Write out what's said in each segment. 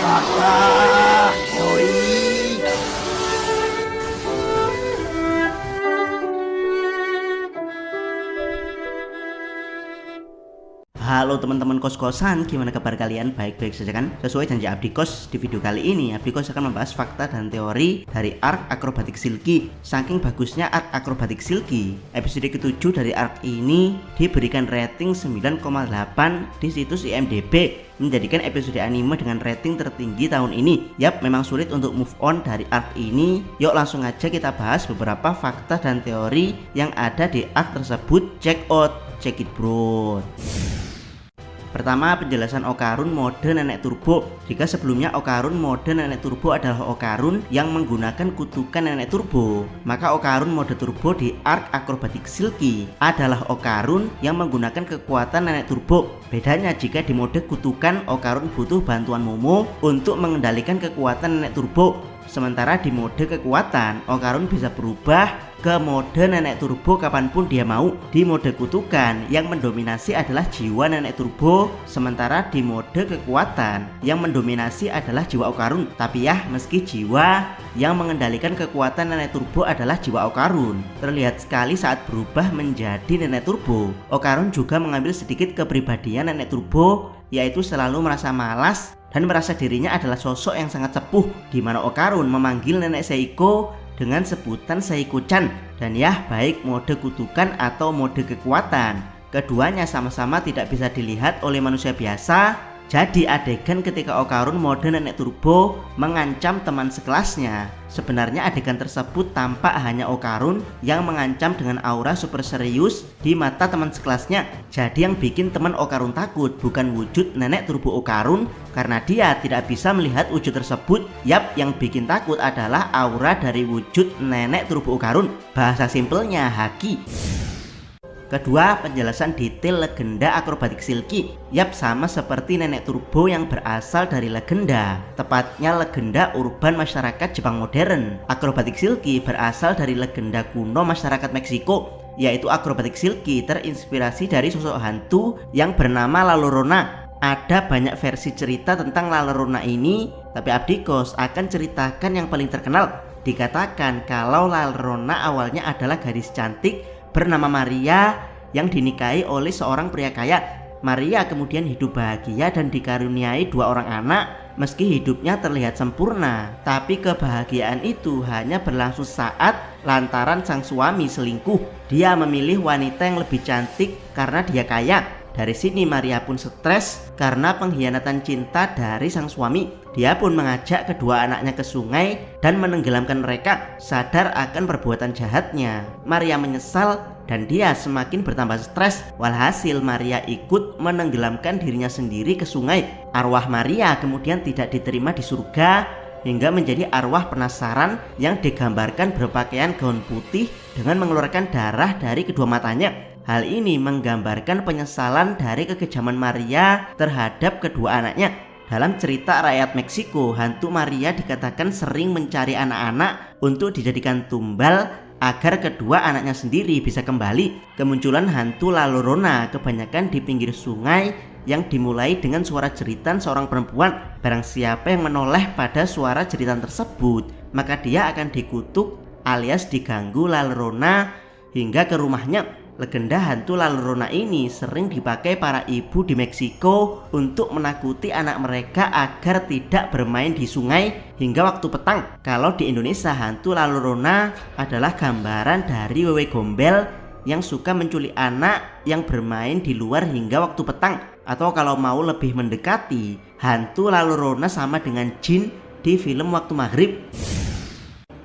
Fakta teori. Halo teman-teman kos-kosan, gimana kabar kalian? Baik-baik saja kan? Sesuai janji Abdi Kos, di video kali ini Abdi Kos akan membahas fakta dan teori dari Ark Acrobatic Silky. Saking bagusnya Ark Acrobatic Silky, episode ke-7 dari Ark ini diberikan rating 9,8 di situs IMDb, menjadikan episode anime dengan rating tertinggi tahun ini. Yap, memang sulit untuk move on dari Ark ini. Yuk langsung aja kita bahas beberapa fakta dan teori yang ada di Ark tersebut. Check it bro. Pertama, penjelasan Okarun mode nenek turbo. Jika sebelumnya Okarun mode nenek turbo adalah Okarun yang menggunakan kutukan nenek turbo, maka Okarun mode turbo di Ark Acrobatic Silky adalah Okarun yang menggunakan kekuatan nenek turbo. Bedanya, jika di mode kutukan Okarun butuh bantuan Momo untuk mengendalikan kekuatan nenek turbo, sementara di mode kekuatan Okarun bisa berubah ke mode nenek turbo kapanpun dia mau. Di mode kutukan yang mendominasi adalah jiwa nenek turbo, sementara di mode kekuatan yang mendominasi adalah jiwa Okarun. Tapi ya, meski jiwa yang mengendalikan kekuatan nenek turbo adalah jiwa Okarun, terlihat sekali saat berubah menjadi nenek turbo. Okarun juga mengambil sedikit kepribadian nenek turbo, yaitu selalu merasa malas dan merasa dirinya adalah sosok yang sangat sepuh, di mana Okarun memanggil nenek Seiko dengan sebutan Seiko-chan. Dan ya, baik mode kutukan atau mode kekuatan, keduanya sama-sama tidak bisa dilihat oleh manusia biasa. Jadi adegan ketika Okarun mode nenek turbo mengancam teman sekelasnya, sebenarnya adegan tersebut tampak hanya Okarun yang mengancam dengan aura super serius di mata teman sekelasnya. Jadi yang bikin teman Okarun takut bukan wujud nenek turbo Okarun, karena dia tidak bisa melihat wujud tersebut. Yap, yang bikin takut adalah aura dari wujud nenek turbo Okarun. Bahasa simpelnya haki. Kedua, penjelasan detail legenda Acrobatic Silky. Yap, sama seperti nenek turbo yang berasal dari legenda, tepatnya legenda urban masyarakat Jepang modern. Acrobatic Silky berasal dari legenda kuno masyarakat Meksiko, yaitu Acrobatic Silky terinspirasi dari sosok hantu yang bernama La Llorona. Ada banyak versi cerita tentang La Llorona ini, tapi Abdi Kos akan ceritakan yang paling terkenal. Dikatakan kalau La Llorona awalnya adalah gadis cantik bernama Maria yang dinikahi oleh seorang pria kaya. Maria kemudian hidup bahagia dan dikaruniai 2 orang anak. Meski hidupnya terlihat sempurna, tapi kebahagiaan itu hanya berlangsung saat lantaran sang suami selingkuh. Dia memilih wanita yang lebih cantik karena dia kaya. Dari sini Maria pun stres karena pengkhianatan cinta dari sang suami. Dia pun mengajak kedua anaknya ke sungai dan menenggelamkan mereka. Sadar akan perbuatan jahatnya, Maria menyesal dan dia semakin bertambah stres. Walhasil Maria ikut menenggelamkan dirinya sendiri ke sungai. Arwah Maria kemudian tidak diterima di surga, hingga menjadi arwah penasaran yang digambarkan berpakaian gaun putih dengan mengeluarkan darah dari kedua matanya. Hal ini menggambarkan penyesalan dari kekejaman Maria terhadap kedua anaknya. Dalam cerita rakyat Meksiko, hantu Maria dikatakan sering mencari anak-anak untuk dijadikan tumbal agar kedua anaknya sendiri bisa kembali. Kemunculan hantu La Llorona kebanyakan di pinggir sungai yang dimulai dengan suara jeritan seorang perempuan. Barang siapa yang menoleh pada suara jeritan tersebut, maka dia akan dikutuk alias diganggu La Llorona hingga ke rumahnya. Legenda hantu La Llorona ini sering dipakai para ibu di Meksiko untuk menakuti anak mereka agar tidak bermain di sungai hingga waktu petang. Kalau di Indonesia, hantu La Llorona adalah gambaran dari wewe gombel yang suka menculik anak yang bermain di luar hingga waktu petang. Atau kalau mau lebih mendekati, hantu La Llorona sama dengan jin di film Waktu Maghrib.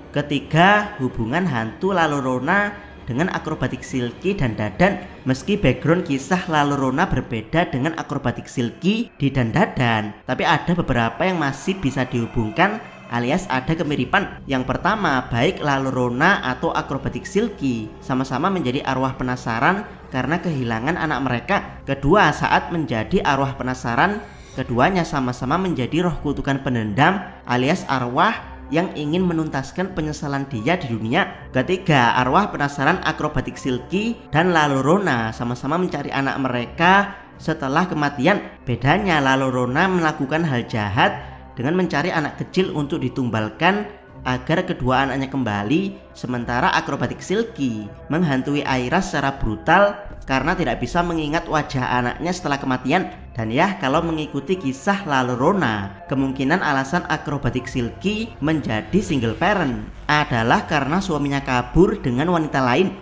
Ketiga, hubungan hantu La Llorona dengan Acrobatic Silky dan Dadan. Meski background kisah La Llorona berbeda dengan Acrobatic Silky di Dan Dadan, tapi ada beberapa yang masih bisa dihubungkan alias ada kemiripan. Yang pertama, baik La Llorona atau Acrobatic Silky sama-sama menjadi arwah penasaran karena kehilangan anak mereka. Kedua, saat menjadi arwah penasaran, keduanya sama-sama menjadi roh kutukan pendendam alias arwah yang ingin menuntaskan penyesalan dia di dunia. Ketiga, arwah penasaran Acrobatic Silky dan La Llorona sama-sama mencari anak mereka setelah kematian. Bedanya La Llorona melakukan hal jahat dengan mencari anak kecil untuk ditumbalkan agar kedua anaknya kembali, sementara akrobatik Silky menghantui Aira secara brutal karena tidak bisa mengingat wajah anaknya setelah kematian. Dan ya, kalau mengikuti kisah Lalorona, kemungkinan alasan akrobatik Silky menjadi single parent adalah karena suaminya kabur dengan wanita lain.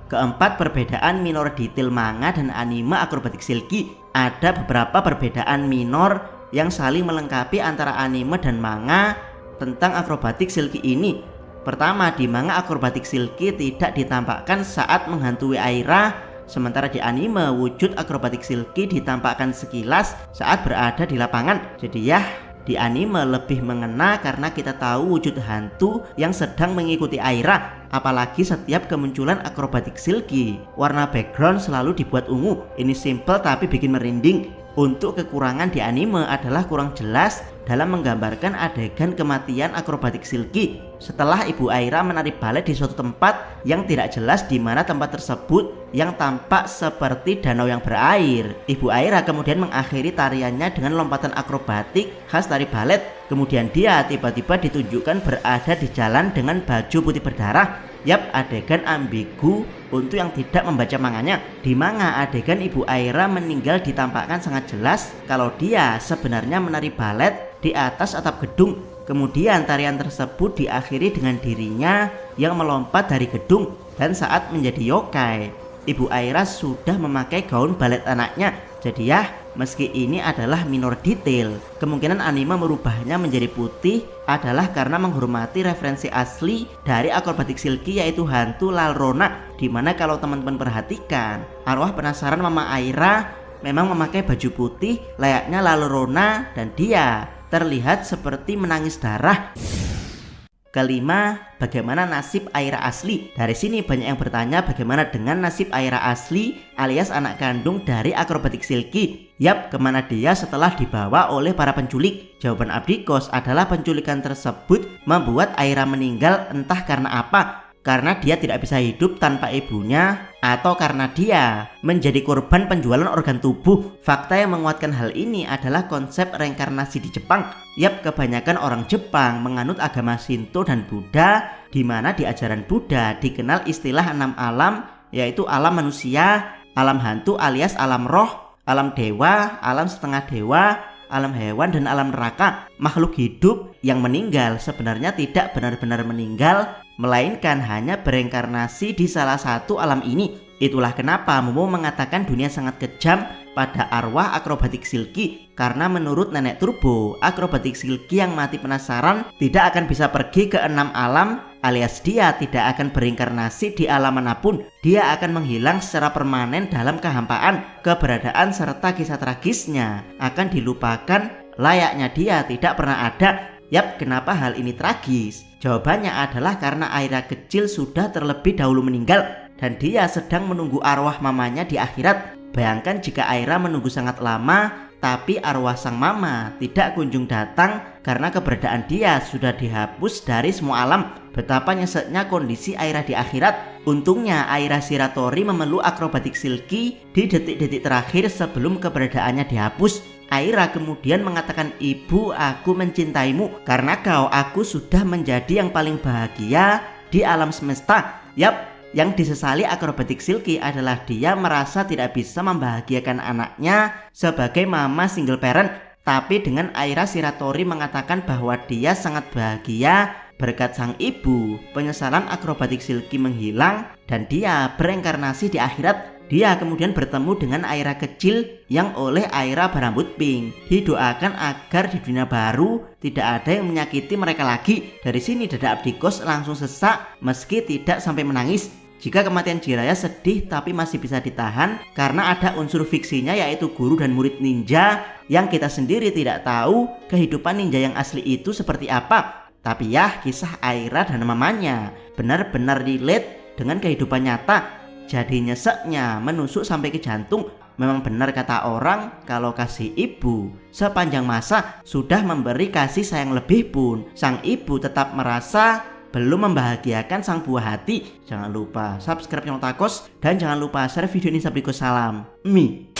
Keempat, perbedaan minor detail manga dan anime akrobatik Silky. Ada beberapa perbedaan minor yang saling melengkapi antara anime dan manga tentang akrobatik Silky ini. Pertama, di manga akrobatik Silky tidak ditampakkan saat menghantui Aira, sementara di anime wujud akrobatik Silky ditampakkan sekilas saat berada di lapangan. Jadi ya, di anime lebih mengena karena kita tahu wujud hantu yang sedang mengikuti Aira. Apalagi setiap kemunculan akrobatik Silky, warna background selalu dibuat ungu. Ini simple tapi bikin merinding. Untuk kekurangan di anime adalah kurang jelas dalam menggambarkan adegan kematian akrobatik Silky setelah Ibu Aira menari balet di suatu tempat yang tidak jelas di mana tempat tersebut yang tampak seperti danau yang berair. Ibu Aira kemudian mengakhiri tariannya dengan lompatan akrobatik khas tari balet. Kemudian dia tiba-tiba ditunjukkan berada di jalan dengan baju putih berdarah. Yap, adegan ambigu untuk yang tidak membaca manganya. Di manga, adegan Ibu Aira meninggal ditampakkan sangat jelas kalau dia sebenarnya menari balet di atas atap gedung. Kemudian tarian tersebut diakhiri dengan dirinya yang melompat dari gedung. Dan saat menjadi yokai, Ibu Aira sudah memakai gaun balet anaknya. Jadi ya, meski ini adalah minor detail, kemungkinan anime merubahnya menjadi putih adalah karena menghormati referensi asli dari akrobatik Silky, yaitu hantu Lalorona. Dimana kalau teman-teman perhatikan, arwah penasaran Mama Aira memang memakai baju putih layaknya Lalorona dan dia terlihat seperti menangis darah. Kelima, bagaimana nasib Aira asli? Dari sini banyak yang bertanya bagaimana dengan nasib Aira asli alias anak kandung dari akrobatik Silky. Yap, kemana dia setelah dibawa oleh para penculik? Jawaban Abdikos adalah penculikan tersebut membuat Aira meninggal entah karena apa. Karena dia tidak bisa hidup tanpa ibunya, atau karena dia menjadi korban penjualan organ tubuh. Fakta yang menguatkan hal ini adalah konsep reinkarnasi di Jepang. Yap, kebanyakan orang Jepang menganut agama Shinto dan Buddha, di mana di ajaran Buddha dikenal istilah 6 alam, yaitu alam manusia, alam hantu alias alam roh, alam dewa, alam setengah dewa, alam hewan, dan alam neraka. Makhluk hidup yang meninggal sebenarnya tidak benar-benar meninggal, melainkan hanya bereinkarnasi di salah satu alam ini. Itulah kenapa Momo mengatakan dunia sangat kejam pada arwah akrobatik Silky, karena menurut Nenek Turbo, akrobatik Silky yang mati penasaran tidak akan bisa pergi ke 6 alam, alias dia tidak akan berinkarnasi di alam manapun. Dia akan menghilang secara permanen dalam kehampaan. Keberadaan serta kisah tragisnya akan dilupakan, layaknya dia tidak pernah ada. Yap, kenapa hal ini tragis? Jawabannya adalah karena Aira kecil sudah terlebih dahulu meninggal dan dia sedang menunggu arwah mamanya di akhirat. Bayangkan jika Aira menunggu sangat lama tapi arwah sang mama tidak kunjung datang karena keberadaan dia sudah dihapus dari semua alam. Betapa nyeseknya kondisi Aira di akhirat. Untungnya Aira Shiratori memeluk akrobatik Silky di detik-detik terakhir sebelum keberadaannya dihapus. Aira kemudian mengatakan, "Ibu, aku mencintaimu karena aku sudah menjadi yang paling bahagia di alam semesta." Yap, yang disesali akrobatik Silky adalah dia merasa tidak bisa membahagiakan anaknya sebagai mama single parent. Tapi dengan Aira Shiratori mengatakan bahwa dia sangat bahagia berkat sang ibu, penyesalan akrobatik Silky menghilang dan dia bereinkarnasi di akhirat. Dia kemudian bertemu dengan Aira kecil yang oleh Aira berambut pink. Didoakan agar di dunia baru tidak ada yang menyakiti mereka lagi. Dari sini dada Abdikos langsung sesak meski tidak sampai menangis. Jika kematian Jiraiya sedih tapi masih bisa ditahan karena ada unsur fiksinya, yaitu guru dan murid ninja yang kita sendiri tidak tahu kehidupan ninja yang asli itu seperti apa. Tapi ya, kisah Aira dan mamanya benar-benar relate dengan kehidupan nyata. Jadi nyeseknya menusuk sampai ke jantung. Memang benar kata orang, kalau kasih ibu sepanjang masa sudah memberi kasih sayang lebih pun, sang ibu tetap merasa belum membahagiakan sang buah hati. Jangan lupa subscribe channel Takos dan jangan lupa share video ini. Salam Mi.